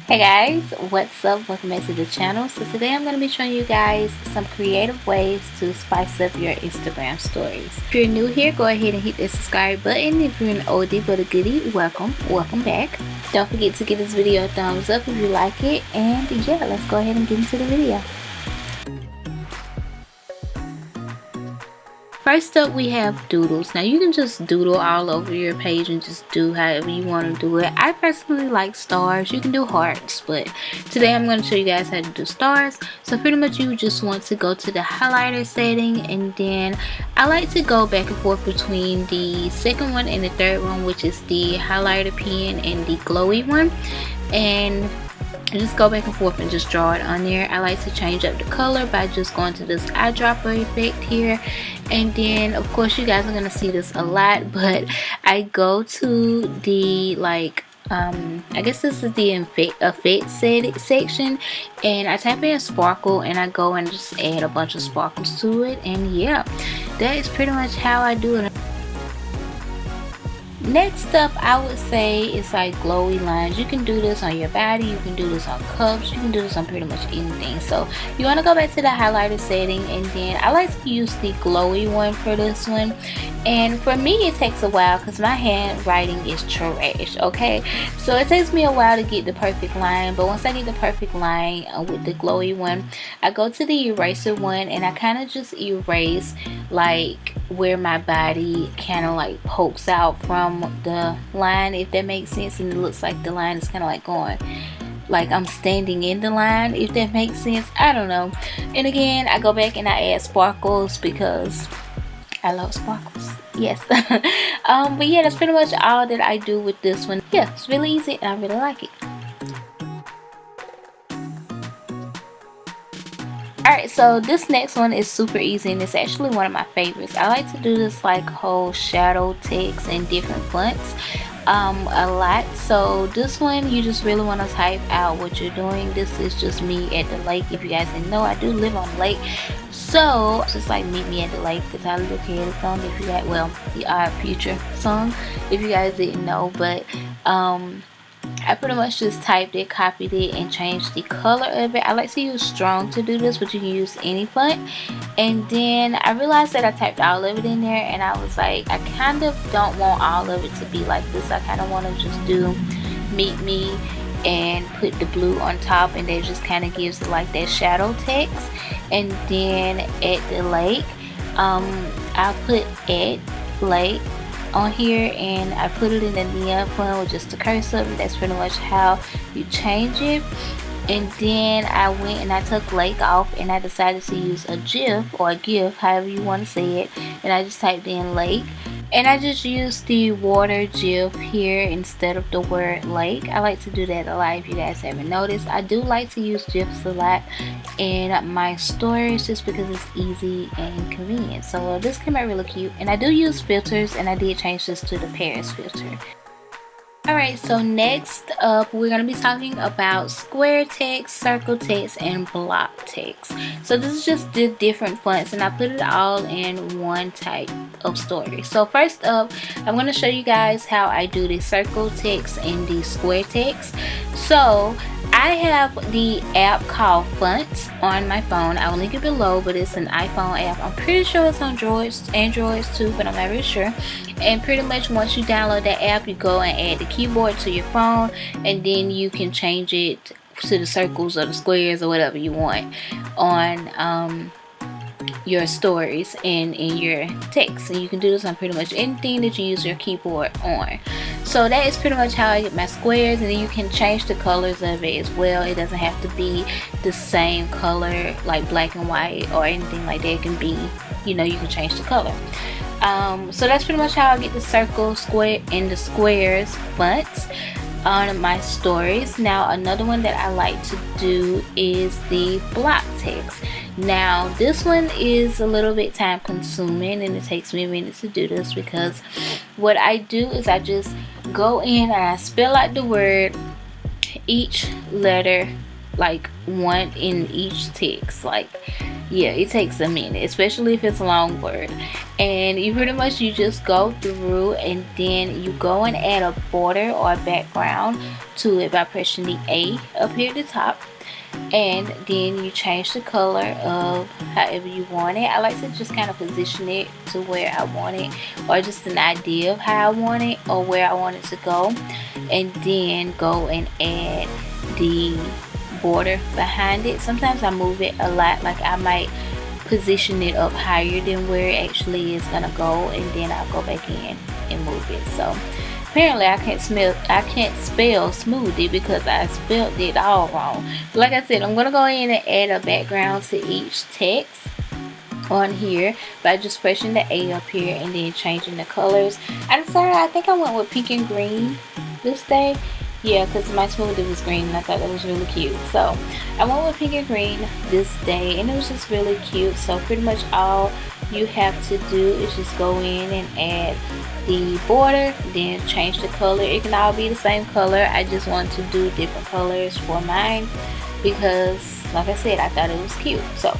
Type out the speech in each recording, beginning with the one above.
Hey guys, what's up? Welcome back to the channel. So today I'm going to be showing you guys some creative ways to spice up your Instagram stories. If you're new here, go ahead and hit the subscribe button. If you're an oldie but a goodie, welcome back. Don't forget to give this video a thumbs up if you like it, and yeah, let's go ahead and get into the video. First up, we have doodles. Now you can just doodle all over your page and just do however you want to do it. I personally like stars. You can do hearts, but today I'm going to show you guys how to do stars. So pretty much you just want to go to the highlighter setting, and then I like to go back and forth between the second one and the third one, which is the highlighter pen and the glowy one, and just go back and forth and just draw it on there. I like to change up the color by just going to this eyedropper effect here, and then of course you guys are gonna see this a lot, but I go to the I guess this is the effect section, and I type in sparkle and I go and just add a bunch of sparkles to it, and yeah, that is pretty much how I do it. Next up, I would say it's like glowy lines. You can do this on your body, you can do this on cups, you can do this on pretty much anything. So you want to go back to the highlighter setting, and then I like to use the glowy one for this one. And for me it takes a while because my handwriting is trash, okay? So it takes me a while to get the perfect line, but once I get the perfect line with the glowy one, I go to the eraser one and I kind of just erase like where my body kind of like pokes out from the line, if that makes sense, and it looks like the line is kind of like going like I'm standing in the line, if that makes sense. I don't know. And again, I go back and I add sparkles because I love sparkles, yes. But yeah, that's pretty much all that I do with this one. Yeah, it's really easy and I really like it. Alright, so this next one is super easy and it's actually one of my favorites. I like to do this like whole shadow text in different fonts a lot. So this one, you just really want to type out what you're doing. This is just me at the lake. If you guys didn't know, I do live on the lake. So just like meet me at the lake, the Tyler the Creator song, if you guys, well, the Odd Future song, if you guys didn't know. But I pretty much just typed it, copied it, and changed the color of it. I like to use strong to do this, but you can use any font. And then I realized that I typed all of it in there, and I was like, I kind of don't want all of it to be like this. I kind of want to just do meet me and put the blue on top, and that just kind of gives it like that shadow text. And then at the lake, I'll put at lake on here, and I put it in the neon font with just the cursor, and that's pretty much how you change it. And then I went and I took lake off, and I decided to use a GIF or a GIF, however you want to say it, and I just typed in lake, and I just used the water GIF here instead of the word lake. I like to do that a lot. If you guys haven't noticed, I do like to use GIFs a lot in my stories just because it's easy and convenient. So this came out really cute, and I do use filters, and I did change this to the Paris filter. Alright, so next up we're going to be talking about square text, circle text, and block text. So this is just the different fonts, and I put it all in one type of story. So first up, I'm going to show you guys how I do the circle text and the square text. So I have the app called Fonts on my phone. I will link it below, but it's an iPhone app. I'm pretty sure it's on Androids too, but I'm not really sure. And pretty much once you download that app, you go and add the keyboard to your phone, and then you can change it to the circles or the squares or whatever you want on your stories and in your text. And you can do this on pretty much anything that you use your keyboard on. So that is pretty much how I get my squares, and then you can change the colors of it as well. It doesn't have to be the same color like black and white or anything like that. It can be, you know, you can change the color. So that's pretty much how I get the circle, square, and the squares fonts on my stories. Now another one that I like to do is the block text. Now this one is a little bit time consuming, and it takes me a minute to do this because what I do is I just go in and I spell out the word, each letter, like one in each text, like Yeah, it takes a minute, especially if it's a long word. And you pretty much, you just go through and then you go and add a border or a background to it by pressing the A up here at the top, and then you change the color of however you want it. I like to just kind of position it to where I want it, or just an idea of how I want it or where I want it to go, and then go and add the border behind it. Sometimes I move it a lot, like I might position it up higher than where it actually is gonna go, and then I'll go back in and move it. So apparently I can't spell smoothie because I spelled it all wrong. But like I said, I'm gonna go in and add a background to each text on here by just pressing the A up here and then changing the colors. I decided, I think I went with pink and green this day. Yeah, because my smoothie was green and I thought that was really cute. So I went with pink and green this day and it was just really cute. So pretty much all you have to do is just go in and add the border, then change the color. It can all be the same color. I just want to do different colors for mine because, like I said, I thought it was cute. So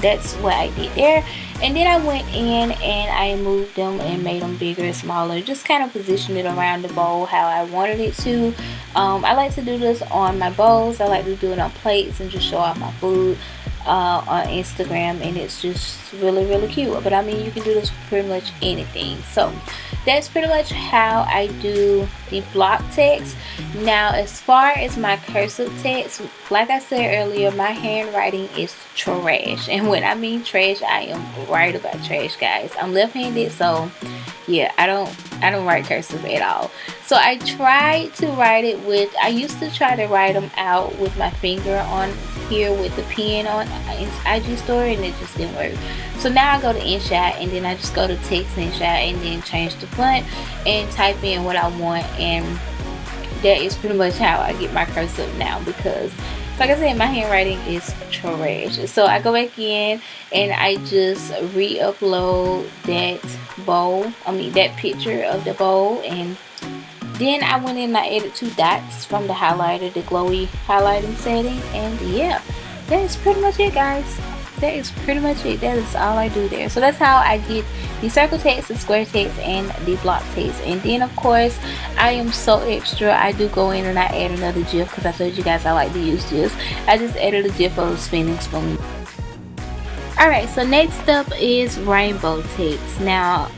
that's what I did there. And then I went in and I moved them and made them bigger and smaller, just kind of positioned it around the bowl how I wanted it to. I like to do this on my bowls. I like to do it on plates and just show off my food on Instagram, and it's just really cute. But I mean, you can do this with pretty much anything. So that's pretty much how I do the block text. Now as far as my cursive text, like I said earlier, my handwriting is trash, and when I mean trash, I am right about trash, guys. I'm left-handed, so yeah, I don't write cursive at all. So I tried to write it with, I used to try to write them out with my finger on here with the pen on IG story, and it just didn't work. So now I go to InShot and then I just go to text InShot and then change the font and type in what I want, and that is pretty much how I get my cursive now, because like I said, my handwriting is trash. So I go back in and I just re-upload that picture of the bowl, and then I went in and I added 2 dots from the highlighter, the glowy highlighting setting, and yeah, that is pretty much it, guys. That is pretty much it. That is all I do there. So that's how I get the circle text, the square text, and the block text. And then of course, I am so extra, I do go in and I add another GIF, because I told you guys I like to use GIFs. I just added a GIF of a spinning spoon. Alright, so next up is rainbow text. Now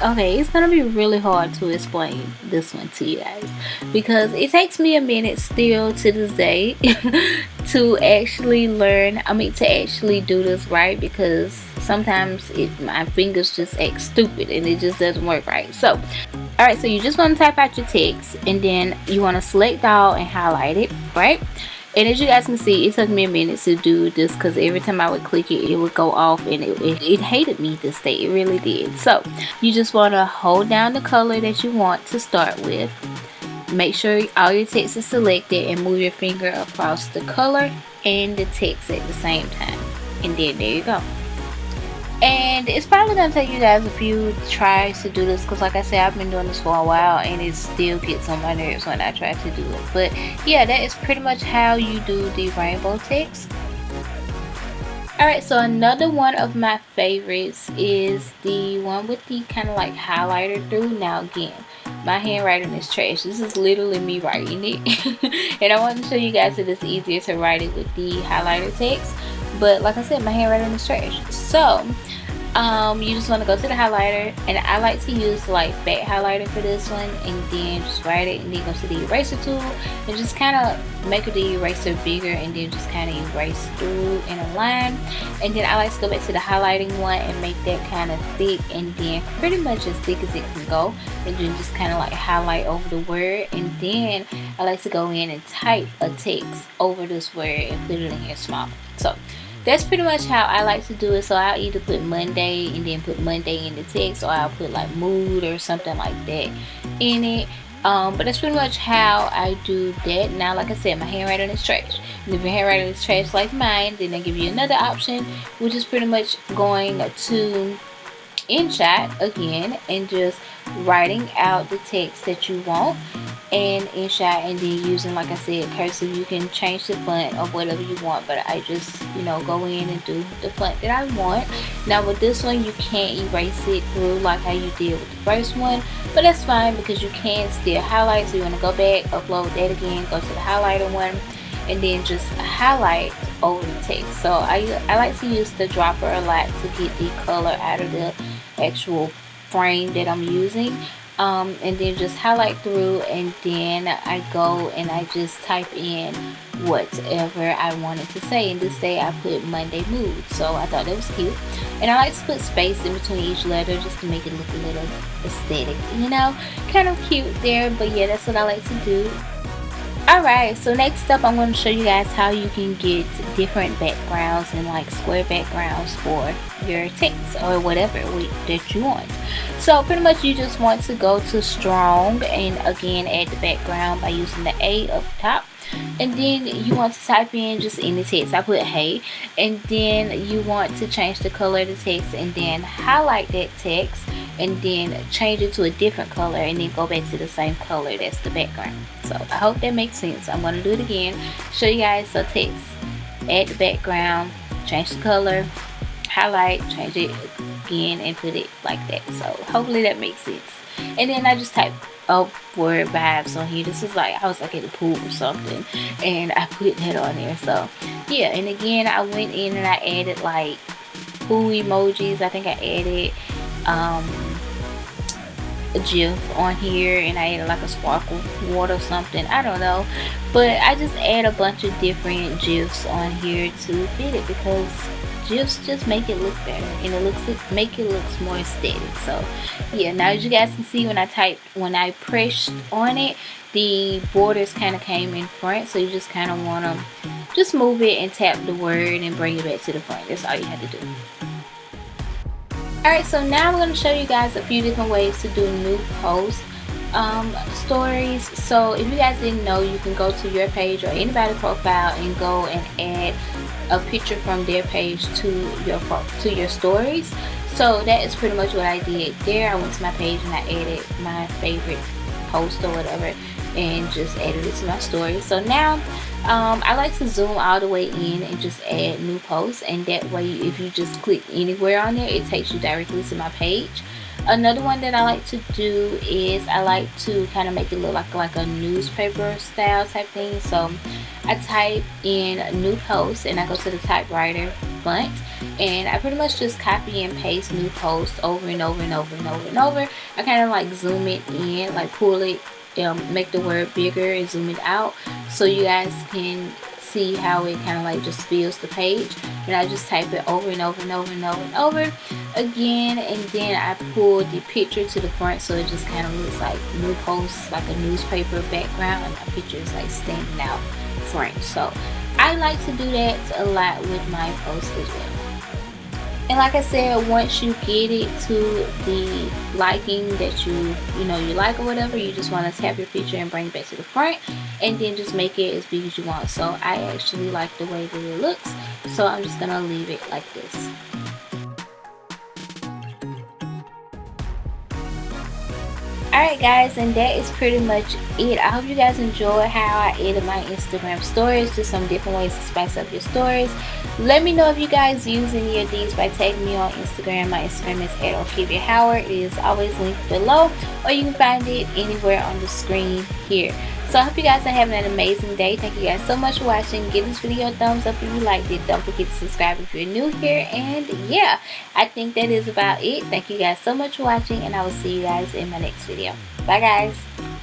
okay, it's gonna be really hard to explain this one to you guys, because it takes me a minute still to this day to actually learn, to actually do this right, because sometimes my fingers just act stupid and it just doesn't work right. So alright, so you just want to type out your text and then you want to select all and highlight it, right? And as you guys can see, it took me a minute to do this, because every time I would click it, it would go off, and it hated me this day. It really did. So you just want to hold down the color that you want to start with. Make sure all your text is selected and move your finger across the color and the text at the same time. And then there you go. And it's probably going to take you guys a few tries to do this, because like I said, I've been doing this for a while and it still gets on my nerves when I try to do it. But yeah, that is pretty much how you do the rainbow text. Alright, so another one of my favorites is the one with the kind of like highlighter through. Now again, my handwriting is trash. This is literally me writing it. And I want to show you guys that it's easier to write it with the highlighter text. But like I said, my handwriting is trash. So you just want to go to the highlighter, and I like to use like fat highlighter for this one, and then just write it, and then go to the eraser tool and just kind of make the eraser bigger, and then just kind of erase through in a line. And then I like to go back to the highlighting one and make that kind of thick, and then pretty much as thick as it can go, and then just kind of like highlight over the word. And then I like to go in and type a text over this word and put it in here small. So that's pretty much how I like to do it. So I'll either put Monday and then put Monday in the text, or I'll put like mood or something like that in it. But that's pretty much how I do that. Now, like I said, my handwriting is trash. And if your handwriting is trash like mine, then they give you another option, which is pretty much going to InShot again and just writing out the text that you want. and InShot, and then using, like I said, cursive. You can change the font or whatever you want, but I just, you know, go in and do the font that I want. Now with this one, you can't erase it through like how you did with the first one, but that's fine because you can still highlight. So you want to go back, upload that again, go to the highlighter one, and then just highlight over the text. So I like to use the dropper a lot to get the color out of the actual frame that I'm using. And then just highlight through, and then I go and I just type in whatever I wanted to say. And this day I put Monday mood, so I thought that was cute. And I like to put space in between each letter just to make it look a little aesthetic, you know, kind of cute there. But yeah, that's what I like to do. Alright, so next up I'm going to show you guys how you can get different backgrounds and like square backgrounds for your text or whatever that you want. So pretty much you just want to go to strong and again add the background by using the A up top. And then you want to type in just any text. I put hey, and then you want to change the color of the text and then highlight that text and then change it to a different color and then go back to the same color that's the background. So I hope that makes sense. I'm going to do it again, show you guys. So text, add the background, change the color, highlight, change it again, and put it like that. So hopefully that makes sense. And then I just type upward vibes on here. This is like I was like at the pool or something, and I put that on there. So yeah, and again I went in and I added like pool emojis. I think I added a GIF on here, and I added like a sparkle water or something, I don't know, but I just add a bunch of different GIFs on here to fit it because GIFs just make it look better and make it look more aesthetic. So yeah, now as you guys can see, when I pressed on it, the borders kind of came in front, so you just kind of want to just move it and tap the word and bring it back to the front. That's all you have to do. Alright, so now I'm going to show you guys a few different ways to do new post stories. So if you guys didn't know, you can go to your page or anybody's profile and go and add a picture from their page to your stories. So that is pretty much what I did there. I went to my page and I added my favorite post or whatever and just added it to my story. So now I like to zoom all the way in and just add new posts, and that way if you just click anywhere on there, it takes you directly to my page. Another one that I like to do is I like to kind of make it look like a newspaper style type thing. So I type in new post and I go to the typewriter font and I pretty much just copy and paste new post over and over and over and over and over. I kind of like zoom it in, like pull it, make the word bigger and zoom it out so you guys can see how it kind of like just fills the page. And I just type it over and over and over and over and over again, and then I pull the picture to the front so it just kind of looks like new post, like a newspaper background, and my picture is like standing out front. So I like to do that a lot with my posts as well. And like I said, once you get it to the liking that you like or whatever, you just want to tap your picture and bring it back to the front and then just make it as big as you want. So I actually like the way that it looks, so I'm just gonna leave it like this. Alright guys, and that is pretty much it. I hope you guys enjoy how I edit my Instagram stories, just some different ways to spice up your stories. Let me know if you guys use any of these by tagging me on Instagram. My Instagram is @OkivyaHoward. It is always linked below, or you can find it anywhere on the screen here. So I hope you guys are having an amazing day. Thank you guys so much for watching. Give this video a thumbs up if you liked it. Don't forget to subscribe if you're new here. And yeah, I think that is about it. Thank you guys so much for watching, and I will see you guys in my next video. Bye guys.